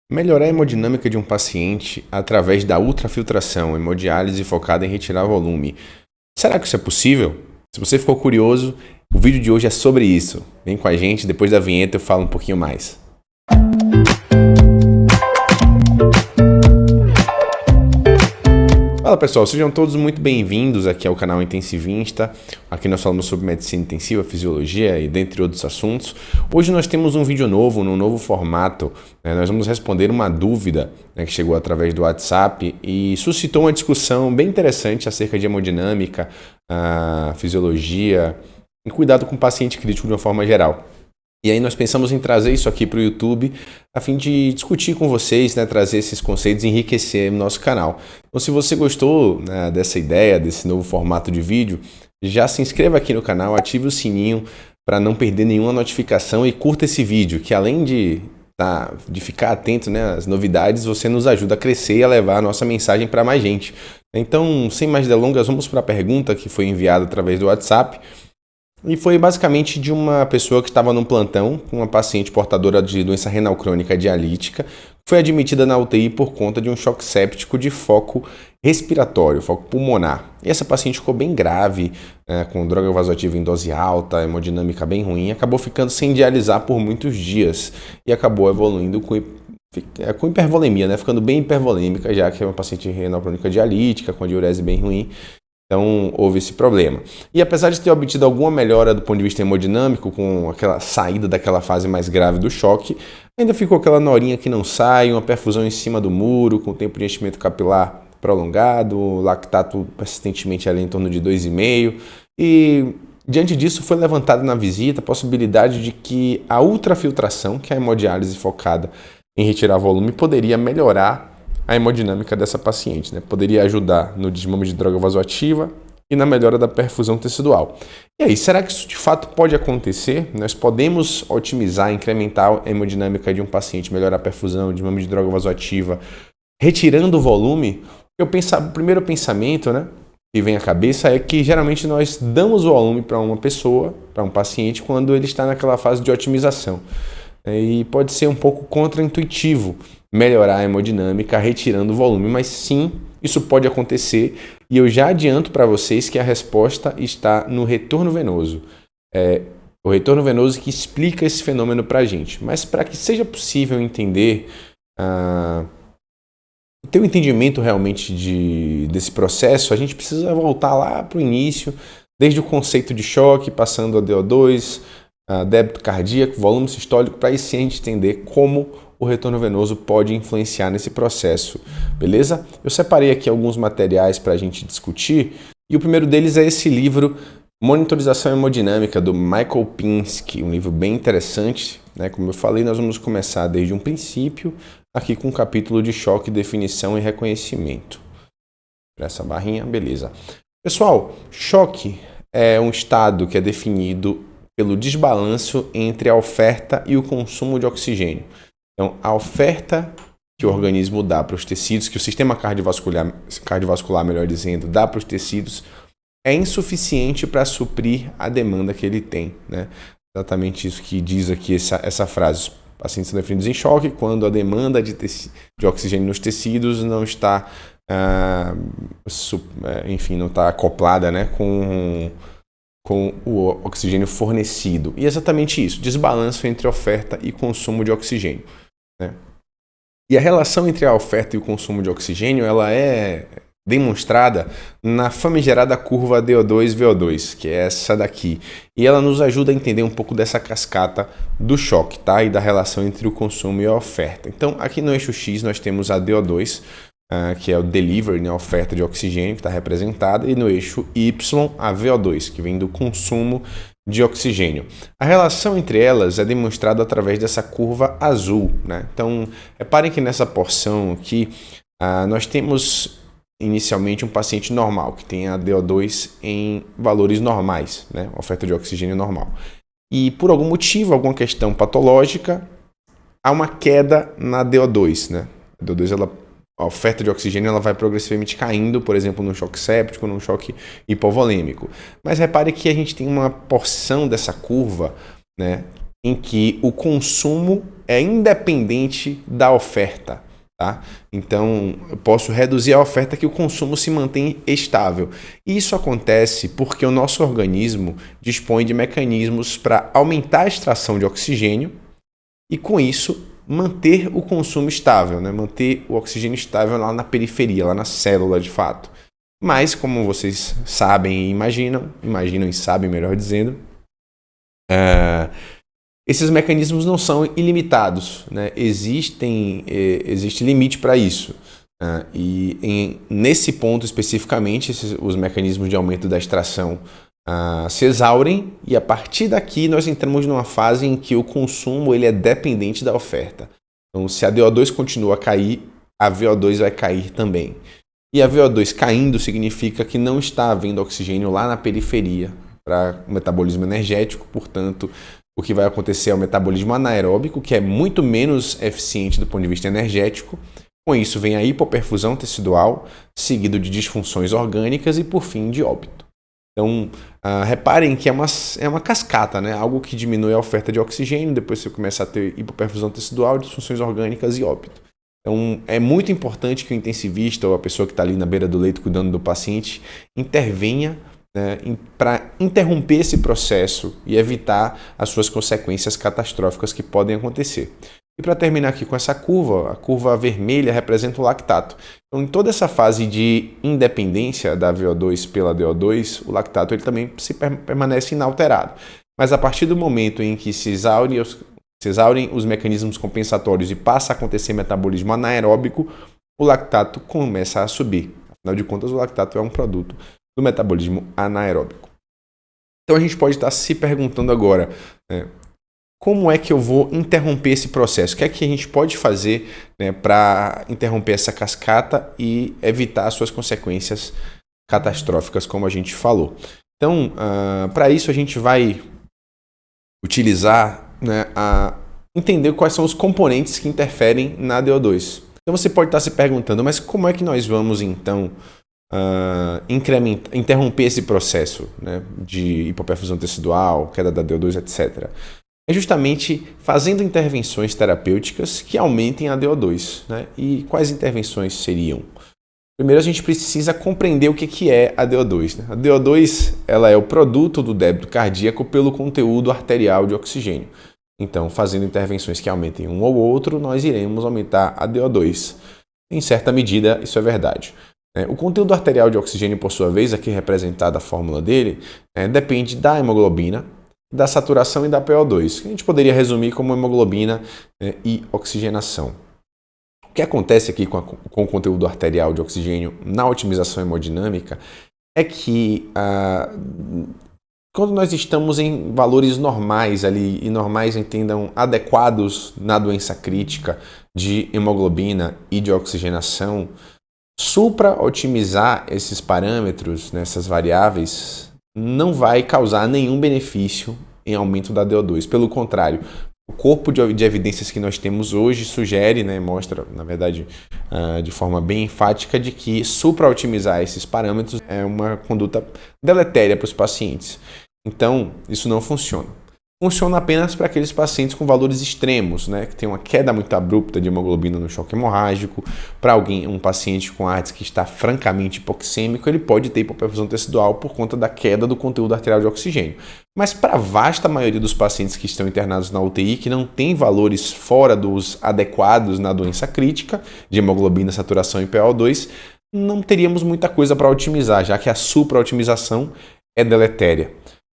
Melhorar a hemodinâmica de um paciente através da ultrafiltração, hemodiálise focada em retirar volume. Será que isso é possível? Se você ficou curioso, o vídeo de hoje é sobre isso. Vem com a gente, depois da vinheta eu falo um pouquinho mais. Fala pessoal, sejam todos muito bem-vindos aqui ao canal Intensivista. Aqui nós falamos sobre medicina intensiva, fisiologia e dentre outros assuntos. Hoje nós temos um vídeo novo, num novo formato. Nós vamos responder uma dúvida que chegou através do WhatsApp e suscitou uma discussão bem interessante acerca de hemodinâmica, fisiologia e cuidado com o paciente crítico de uma forma geral. E aí nós pensamos em trazer isso aqui para o YouTube a fim de discutir com vocês, trazer esses conceitos e enriquecer o nosso canal. Então se você gostou dessa ideia, desse novo formato de vídeo, já se inscreva aqui no canal, ative o sininho para não perder nenhuma notificação e curta esse vídeo, que além de ficar atento às novidades, você nos ajuda a crescer e a levar a nossa mensagem para mais gente. Então, sem mais delongas, vamos para a pergunta que foi enviada através do WhatsApp. E foi basicamente de uma pessoa que estava num plantão com uma paciente portadora de doença renal crônica dialítica, que foi admitida na UTI por conta de um choque séptico de foco respiratório, foco pulmonar. E essa paciente ficou bem grave, com droga vasoativa em dose alta, hemodinâmica bem ruim, acabou ficando sem dialisar por muitos dias e acabou evoluindo com hipervolemia, ficando bem hipervolêmica, já que é uma paciente renal crônica dialítica, com a diurese bem ruim. Então, houve esse problema. E apesar de ter obtido alguma melhora do ponto de vista hemodinâmico, com aquela saída daquela fase mais grave do choque, ainda ficou aquela norinha que não sai, uma perfusão em cima do muro, com tempo de enchimento capilar prolongado, lactato persistentemente ali em torno de 2,5. E, diante disso, foi levantada na visita a possibilidade de que a ultrafiltração, que é a hemodiálise focada em retirar volume, poderia melhorar a hemodinâmica dessa paciente, Poderia ajudar no desmame de droga vasoativa e na melhora da perfusão tecidual. E aí, será que isso de fato pode acontecer? Nós podemos otimizar, incrementar a hemodinâmica de um paciente, melhorar a perfusão, desmame de droga vasoativa, retirando o volume? O primeiro pensamento, que vem à cabeça é que geralmente nós damos o volume para uma pessoa, para um paciente, quando ele está naquela fase de otimização. E pode ser um pouco contraintuitivo melhorar a hemodinâmica retirando o volume, mas sim, isso pode acontecer e eu já adianto para vocês que a resposta está no retorno venoso. O retorno venoso que explica esse fenômeno para a gente. Mas para que seja possível entender, ter um entendimento realmente desse processo, a gente precisa voltar lá para o início, desde o conceito de choque, passando a DO2, débito cardíaco, volume sistólico, para aí sim a gente entender como o retorno venoso pode influenciar nesse processo, beleza? Eu separei aqui alguns materiais para a gente discutir e o primeiro deles é esse livro Monitorização Hemodinâmica, do Michael Pinsky, um livro bem interessante, Como eu falei, nós vamos começar desde um princípio, aqui com um capítulo de choque, definição e reconhecimento. Essa barrinha, beleza. Pessoal, choque é um estado que é definido pelo desbalanço entre a oferta e o consumo de oxigênio. Então, a oferta que o organismo dá para os tecidos, que o sistema cardiovascular, melhor dizendo, dá para os tecidos, é insuficiente para suprir a demanda que ele tem, Exatamente isso que diz aqui essa frase. Os pacientes são definidos em choque quando a demanda de oxigênio nos tecidos não está, não está acoplada, com o oxigênio fornecido. E é exatamente isso, desbalanço entre oferta e consumo de oxigênio. E a relação entre a oferta e o consumo de oxigênio ela é demonstrada na famigerada curva DO2-VO2, que é essa daqui. E ela nos ajuda a entender um pouco dessa cascata do choque, e da relação entre o consumo e a oferta. Então, aqui no eixo X nós temos a DO2, que é o delivery, a oferta de oxigênio que está representada, e no eixo Y a VO2, que vem do consumo de oxigênio. A relação entre elas é demonstrada através dessa curva azul. Então, reparem que nessa porção aqui, nós temos inicialmente um paciente normal, que tem a DO2 em valores normais, oferta de oxigênio normal. E por algum motivo, alguma questão patológica, há uma queda na DO2. A DO2, a oferta de oxigênio ela vai progressivamente caindo, por exemplo, num choque séptico, num choque hipovolêmico. Mas repare que a gente tem uma porção dessa curva, em que o consumo é independente da oferta. Tá? Então, eu posso reduzir a oferta que o consumo se mantém estável. E isso acontece porque o nosso organismo dispõe de mecanismos para aumentar a extração de oxigênio e, com isso, manter o consumo estável, né? Manter o oxigênio estável lá na periferia, lá na célula de fato. Mas, como vocês sabem e imaginam e sabem, melhor dizendo, esses mecanismos não são ilimitados, né? Existe limite para isso. Nesse ponto especificamente, os mecanismos de aumento da extração se exaurem e a partir daqui nós entramos numa fase em que o consumo ele é dependente da oferta. Então, se a DO2 continua a cair, a VO2 vai cair também. E a VO2 caindo significa que não está havendo oxigênio lá na periferia para o metabolismo energético, portanto, o que vai acontecer é o metabolismo anaeróbico, que é muito menos eficiente do ponto de vista energético. Com isso vem a hipoperfusão tecidual, seguido de disfunções orgânicas e, por fim, de óbito. Então, reparem que é uma cascata, né? Algo que diminui a oferta de oxigênio, depois você começa a ter hipoperfusão tecidual, disfunções orgânicas e óbito. Então, é muito importante que o intensivista ou a pessoa que está ali na beira do leito cuidando do paciente intervenha, né, para interromper esse processo e evitar as suas consequências catastróficas que podem acontecer. E para terminar aqui com essa curva, a curva vermelha representa o lactato. Então, em toda essa fase de independência da VO2 pela DO2, o lactato ele também permanece inalterado. Mas a partir do momento em que se exaurem os mecanismos compensatórios e passa a acontecer metabolismo anaeróbico, o lactato começa a subir. Afinal de contas, o lactato é um produto do metabolismo anaeróbico. Então a gente pode estar se perguntando agora, como é que eu vou interromper esse processo? O que é que a gente pode fazer, né, para interromper essa cascata e evitar as suas consequências catastróficas, como a gente falou? Então, para isso a gente vai utilizar, né, entender quais são os componentes que interferem na DO2. Então você pode estar se perguntando, mas como é que nós vamos então interromper esse processo, né, de hipoperfusão tecidual, queda da DO2, etc. É justamente fazendo intervenções terapêuticas que aumentem a DO2. Né? E quais intervenções seriam? Primeiro, a gente precisa compreender o que é a DO2. Né? A DO2 ela é o produto do débito cardíaco pelo conteúdo arterial de oxigênio. Então, fazendo intervenções que aumentem um ou outro, nós iremos aumentar a DO2. Em certa medida, isso é verdade. O conteúdo arterial de oxigênio, por sua vez, aqui representada a fórmula dele, depende da hemoglobina, da saturação e da PO2, que a gente poderia resumir como hemoglobina e oxigenação. O que acontece aqui com o conteúdo arterial de oxigênio na otimização hemodinâmica é que quando nós estamos em valores normais ali, e normais entendam adequados na doença crítica de hemoglobina e de oxigenação, supra-otimizar esses parâmetros, nessas variáveis, não vai causar nenhum benefício em aumento da DO2. Pelo contrário, o corpo de evidências que nós temos hoje sugere, né, mostra, na verdade, de forma bem enfática, de que supra-otimizar esses parâmetros é uma conduta deletéria para os pacientes. Então, isso não funciona. Funciona apenas para aqueles pacientes com valores extremos, né, que tem uma queda muito abrupta de hemoglobina no choque hemorrágico. Para um paciente com AIDS que está francamente hipoxêmico, ele pode ter hipoperfusão tecidual por conta da queda do conteúdo arterial de oxigênio. Mas para a vasta maioria dos pacientes que estão internados na UTI, que não tem valores fora dos adequados na doença crítica, de hemoglobina, saturação e PaO2, não teríamos muita coisa para otimizar, já que a supra-otimização é deletéria.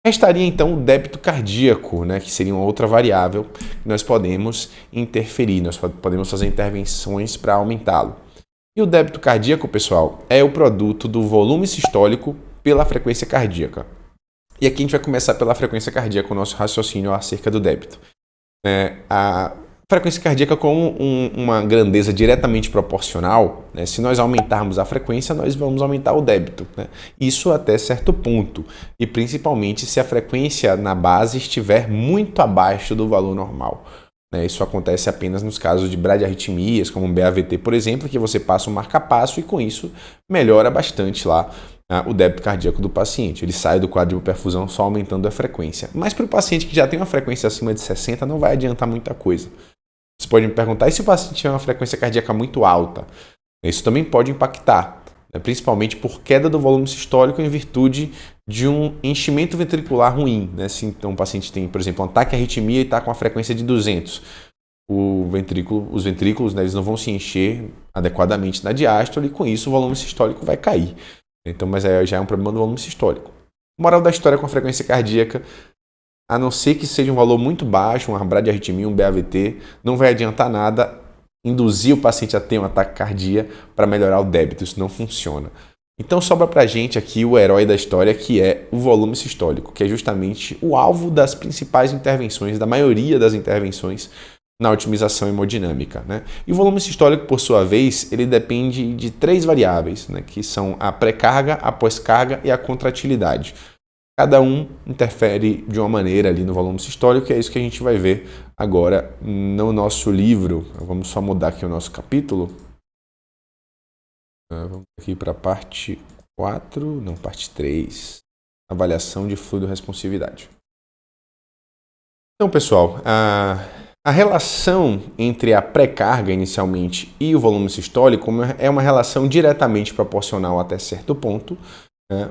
Restaria então o débito cardíaco, né, que seria uma outra variável que nós podemos interferir, nós podemos fazer intervenções para aumentá-lo. E o débito cardíaco, pessoal, é o produto do volume sistólico pela frequência cardíaca. E aqui a gente vai começar pela frequência cardíaca, o nosso raciocínio acerca do débito. A frequência cardíaca, como uma grandeza diretamente proporcional, né? Se nós aumentarmos a frequência, nós vamos aumentar o débito. Né? Isso até certo ponto, e principalmente se a frequência na base estiver muito abaixo do valor normal. Isso acontece apenas nos casos de bradiarritmias, como um BAVT, por exemplo, que você passa um marca-passo e com isso melhora bastante lá o débito cardíaco do paciente. Ele sai do quadro de hipoperfusão só aumentando a frequência. Mas para o paciente que já tem uma frequência acima de 60, não vai adiantar muita coisa. Você pode me perguntar, e se o paciente tiver uma frequência cardíaca muito alta? Isso também pode impactar, né? Principalmente por queda do volume sistólico em virtude de um enchimento ventricular ruim, né? Se então o paciente tem, por exemplo, um ataque à arritmia e está com a frequência de 200, os ventrículos, né, eles não vão se encher adequadamente na diástole e com isso o volume sistólico vai cair. Então, mas aí já é um problema do volume sistólico. Moral da história com a frequência cardíaca, a não ser que seja um valor muito baixo, uma bradiarritmia, um BAVT, não vai adiantar nada induzir o paciente a ter um ataque cardíaco para melhorar o débito. Isso não funciona. Então sobra para a gente aqui o herói da história, que é o volume sistólico, que é justamente o alvo das principais intervenções, da maioria das intervenções na otimização hemodinâmica, né? E o volume sistólico, por sua vez, ele depende de 3 variáveis, né, que são a pré-carga, a pós-carga e a contratilidade. Cada um interfere de uma maneira ali no volume sistólico, e é isso que a gente vai ver agora no nosso livro. Vamos só mudar aqui o nosso capítulo. Vamos aqui para a parte 4, não, parte 3. Avaliação de fluido responsividade. Então, pessoal, a relação entre a pré-carga inicialmente e o volume sistólico é uma relação diretamente proporcional até certo ponto,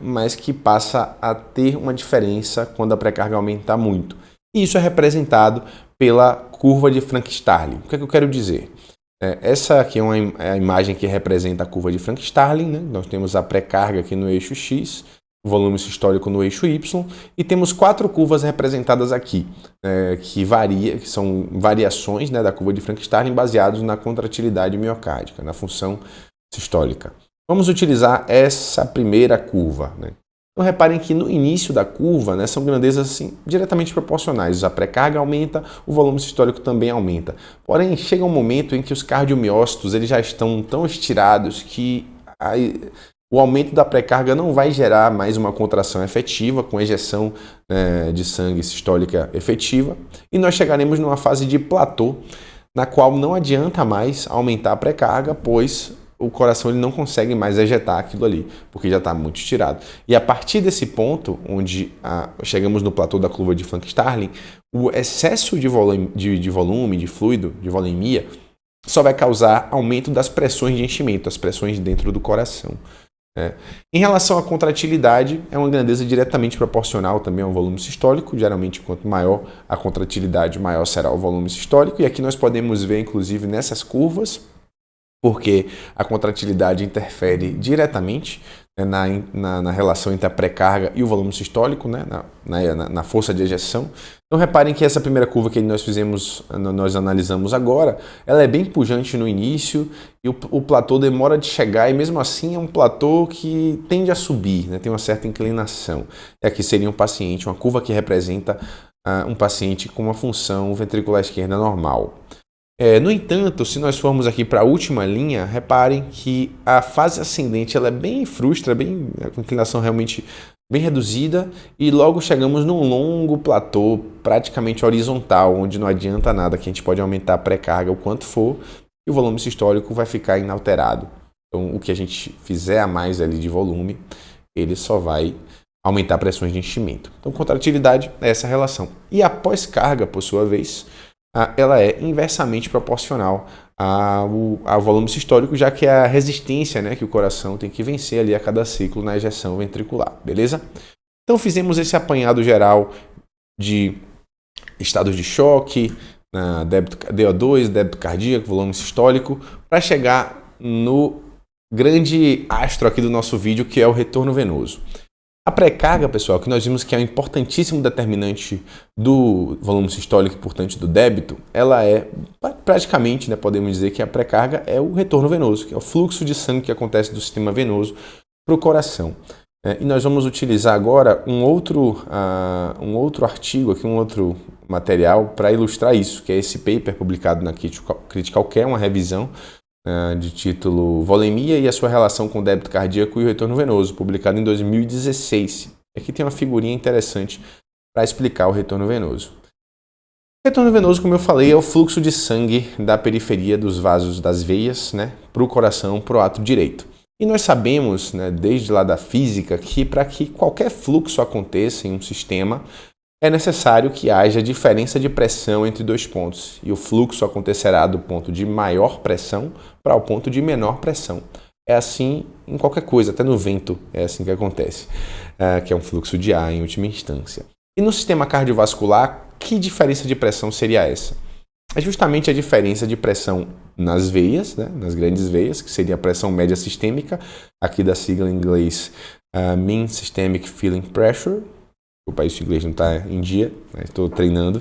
mas que passa a ter uma diferença quando a pré-carga aumenta muito. E isso é representado pela curva de Frank-Starling. O que é que eu quero dizer? Essa aqui é a imagem que representa a curva de Frank-Starling, né? Nós temos a pré-carga aqui no eixo X, o volume sistólico no eixo Y, e temos 4 curvas representadas aqui, que são variações, né, da curva de Frank-Starling baseados na contratilidade miocárdica, na função sistólica. Vamos utilizar essa primeira curva, né? Então reparem que no início da curva, né, são grandezas assim, diretamente proporcionais. A pré-carga aumenta, o volume sistólico também aumenta. Porém, chega um momento em que os cardiomiócitos eles já estão tão estirados que o aumento da pré-carga não vai gerar mais uma contração efetiva, com ejeção de sangue sistólica efetiva, e nós chegaremos numa fase de platô, na qual não adianta mais aumentar a pré-carga, pois o coração ele não consegue mais ejetar aquilo ali, porque já está muito estirado. E a partir desse ponto, onde chegamos no platô da curva de Frank-Starling, o excesso de volume, de fluido, de volemia, só vai causar aumento das pressões de enchimento, as pressões dentro do coração. Em relação à contratilidade, é uma grandeza diretamente proporcional também ao volume sistólico. Geralmente, quanto maior a contratilidade, maior será o volume sistólico. E aqui nós podemos ver, inclusive, nessas curvas, porque a contratilidade interfere diretamente, né, na relação entre a pré-carga e o volume sistólico, né, na força de ejeção. Então reparem que essa primeira curva que nós analisamos agora, ela é bem pujante no início e o platô demora de chegar, e mesmo assim é um platô que tende a subir, né, tem uma certa inclinação. E aqui seria um paciente, uma curva que representa um paciente com uma função ventricular esquerda normal. No entanto, se nós formos aqui para a última linha, reparem que a fase ascendente ela é bem frustra, com inclinação realmente bem reduzida, e logo chegamos num longo platô praticamente horizontal, onde não adianta nada, que a gente pode aumentar a pré-carga o quanto for, e o volume sistólico vai ficar inalterado. Então, o que a gente fizer a mais ali de volume, ele só vai aumentar pressões de enchimento. Então, contratilidade é essa relação. E a pós-carga, por sua vez, ela é inversamente proporcional ao volume sistólico, já que é a resistência, né, que o coração tem que vencer ali a cada ciclo na ejeção ventricular, beleza? Então fizemos esse apanhado geral de estados de choque, DO2, débito cardíaco, volume sistólico, para chegar no grande astro aqui do nosso vídeo, que é o retorno venoso. A pré-carga, pessoal, que nós vimos que é um importantíssimo determinante do volume sistólico e, portanto, do débito, ela é praticamente, né, podemos dizer que a pré-carga é o retorno venoso, que é o fluxo de sangue que acontece do sistema venoso para o coração. E nós vamos utilizar agora um outro artigo, aqui, um outro material para ilustrar isso, que é esse paper publicado na Critical Care, uma revisão de título Volemia e a sua relação com o débito cardíaco e o retorno venoso, publicado em 2016. Aqui tem uma figurinha interessante para explicar o retorno venoso. O retorno venoso, como eu falei, é o fluxo de sangue da periferia dos vasos das veias, né, para o coração, para o ato direito. E nós sabemos, né, desde lá da física, que para que qualquer fluxo aconteça em um sistema, é necessário que haja diferença de pressão entre dois pontos. E o fluxo acontecerá do ponto de maior pressão para o ponto de menor pressão. É assim em qualquer coisa, até no vento é assim que acontece, que é um fluxo de ar em última instância. E no sistema cardiovascular, que diferença de pressão seria essa? É justamente a diferença de pressão nas veias, né, nas grandes veias, que seria a pressão média sistêmica, aqui da sigla em inglês Mean Systemic Filling Pressure. O país inglês não está em dia, estou treinando.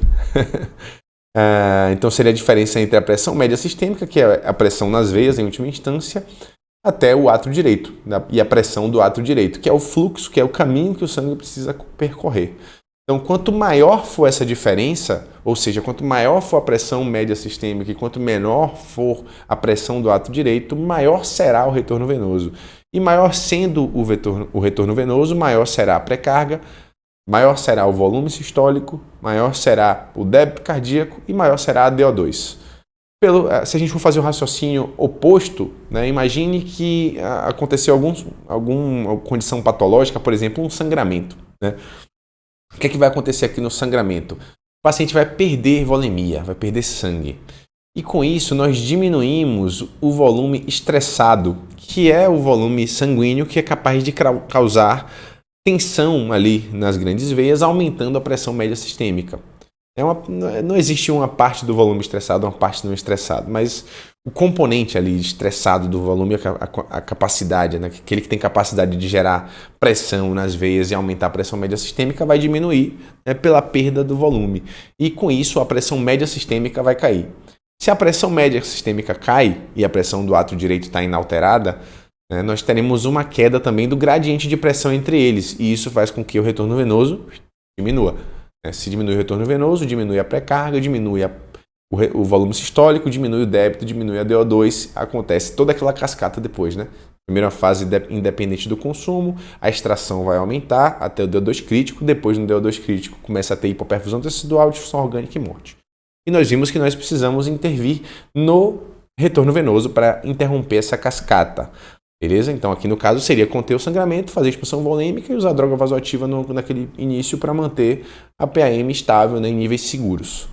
Então seria a diferença entre a pressão média sistêmica, que é a pressão nas veias em última instância, até o átrio direito, e a pressão do átrio direito, que é o fluxo, que é o caminho que o sangue precisa percorrer. Então, quanto maior for essa diferença, ou seja, quanto maior for a pressão média sistêmica e quanto menor for a pressão do átrio direito, maior será o retorno venoso. E maior sendo o retorno venoso, maior será a pré-carga, maior será o volume sistólico, maior será o débito cardíaco e maior será a DO2. Se a gente for fazer um raciocínio oposto, né, imagine que aconteceu alguma condição patológica, por exemplo, um sangramento, né? O que é que vai acontecer aqui no sangramento? O paciente vai perder volemia, vai perder sangue. E com isso nós diminuímos o volume estressado, que é o volume sanguíneo que é capaz de causar tensão ali nas grandes veias, aumentando a pressão média sistêmica. Não existe uma parte do volume estressado, uma parte não estressado, mas o componente ali estressado do volume, a capacidade, né, aquele que tem capacidade de gerar pressão nas veias e aumentar a pressão média sistêmica, vai diminuir, né, pela perda do volume. E com isso a pressão média sistêmica vai cair. Se a pressão média sistêmica cai e a pressão do átrio direito está inalterada, né, nós teremos uma queda também do gradiente de pressão entre eles, e isso faz com que o retorno venoso diminua. Se diminui o retorno venoso, diminui a pré-carga, diminui o volume sistólico, diminui o débito, diminui a DO2, acontece toda aquela cascata depois, né? Primeira fase independente do consumo, a extração vai aumentar até o DO2 crítico, depois no DO2 crítico começa a ter hipoperfusão tecidual, disfunção orgânica e morte. E nós vimos que nós precisamos intervir no retorno venoso para interromper essa cascata. Beleza? Então aqui no caso seria conter o sangramento, fazer expulsão volêmica e usar droga vasoativa naquele início para manter a PAM estável, né, em níveis seguros.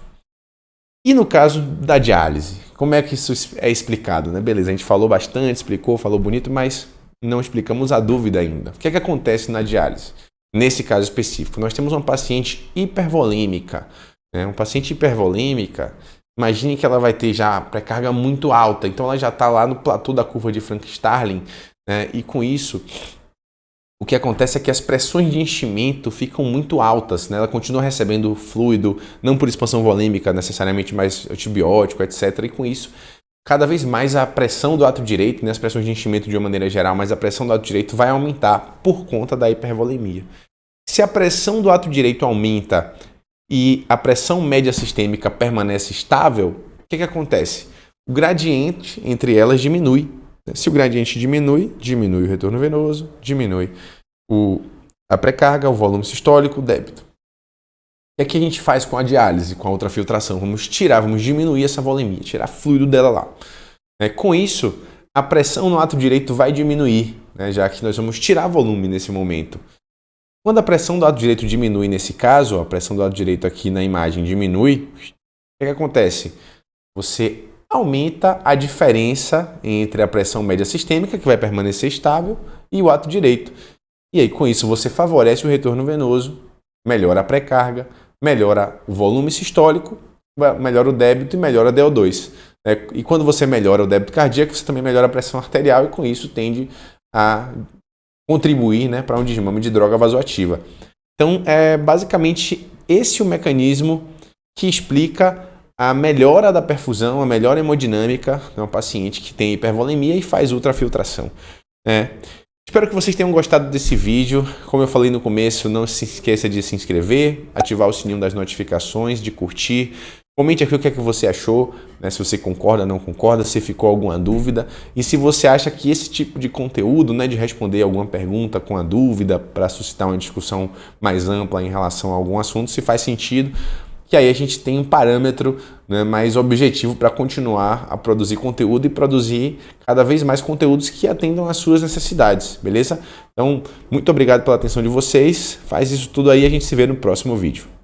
E no caso da diálise, como é que isso é explicado? Né? Beleza, a gente falou bastante, explicou, falou bonito, mas não explicamos a dúvida ainda. O que é que acontece na diálise? Nesse caso específico, nós temos uma paciente hipervolêmica. Né? Uma paciente hipervolêmica, imagine que ela vai ter já pré-carga muito alta, então ela já está lá no platô da curva de Frank-Starling, né? E com isso, o que acontece é que as pressões de enchimento ficam muito altas, né? Ela continua recebendo fluido, não por expansão volêmica necessariamente, mas antibiótico, etc. E com isso, cada vez mais a pressão do átrio direito, né? As pressões de enchimento de uma maneira geral, mas a pressão do átrio direito vai aumentar por conta da hipervolemia. Se a pressão do átrio direito aumenta e a pressão média sistêmica permanece estável, o que acontece? O gradiente entre elas diminui. Se o gradiente diminui, diminui o retorno venoso, diminui a pré-carga, o volume sistólico, o débito. E o que a gente faz com a diálise, com a ultrafiltração? Vamos diminuir essa volemia, tirar fluido dela lá. Com isso, a pressão no átrio direito vai diminuir, né, já que nós vamos tirar volume nesse momento. Quando a pressão do átrio direito diminui nesse caso, a pressão do átrio direito aqui na imagem diminui, o que acontece? Você aumenta a diferença entre a pressão média sistêmica, que vai permanecer estável, e o átrio direito. E aí, com isso, você favorece o retorno venoso, melhora a pré-carga, melhora o volume sistólico, melhora o débito e melhora a DO2. E quando você melhora o débito cardíaco, você também melhora a pressão arterial e com isso tende a contribuir, né, para um desmame de droga vasoativa. Então, é basicamente esse o mecanismo que explica a melhora da perfusão, a melhora hemodinâmica de uma paciente que tem hipervolemia e faz ultrafiltração. Espero que vocês tenham gostado desse vídeo. Como eu falei no começo, não se esqueça de se inscrever, ativar o sininho das notificações, de curtir. Comente aqui o que é que você achou, né? Se você concorda, não concorda, se ficou alguma dúvida. E se você acha que esse tipo de conteúdo, né, de responder alguma pergunta com a dúvida para suscitar uma discussão mais ampla em relação a algum assunto, se faz sentido, que aí a gente tem um parâmetro, né, mais objetivo para continuar a produzir conteúdo e produzir cada vez mais conteúdos que atendam às suas necessidades, beleza? Então, muito obrigado pela atenção de vocês, faz isso tudo aí e a gente se vê no próximo vídeo.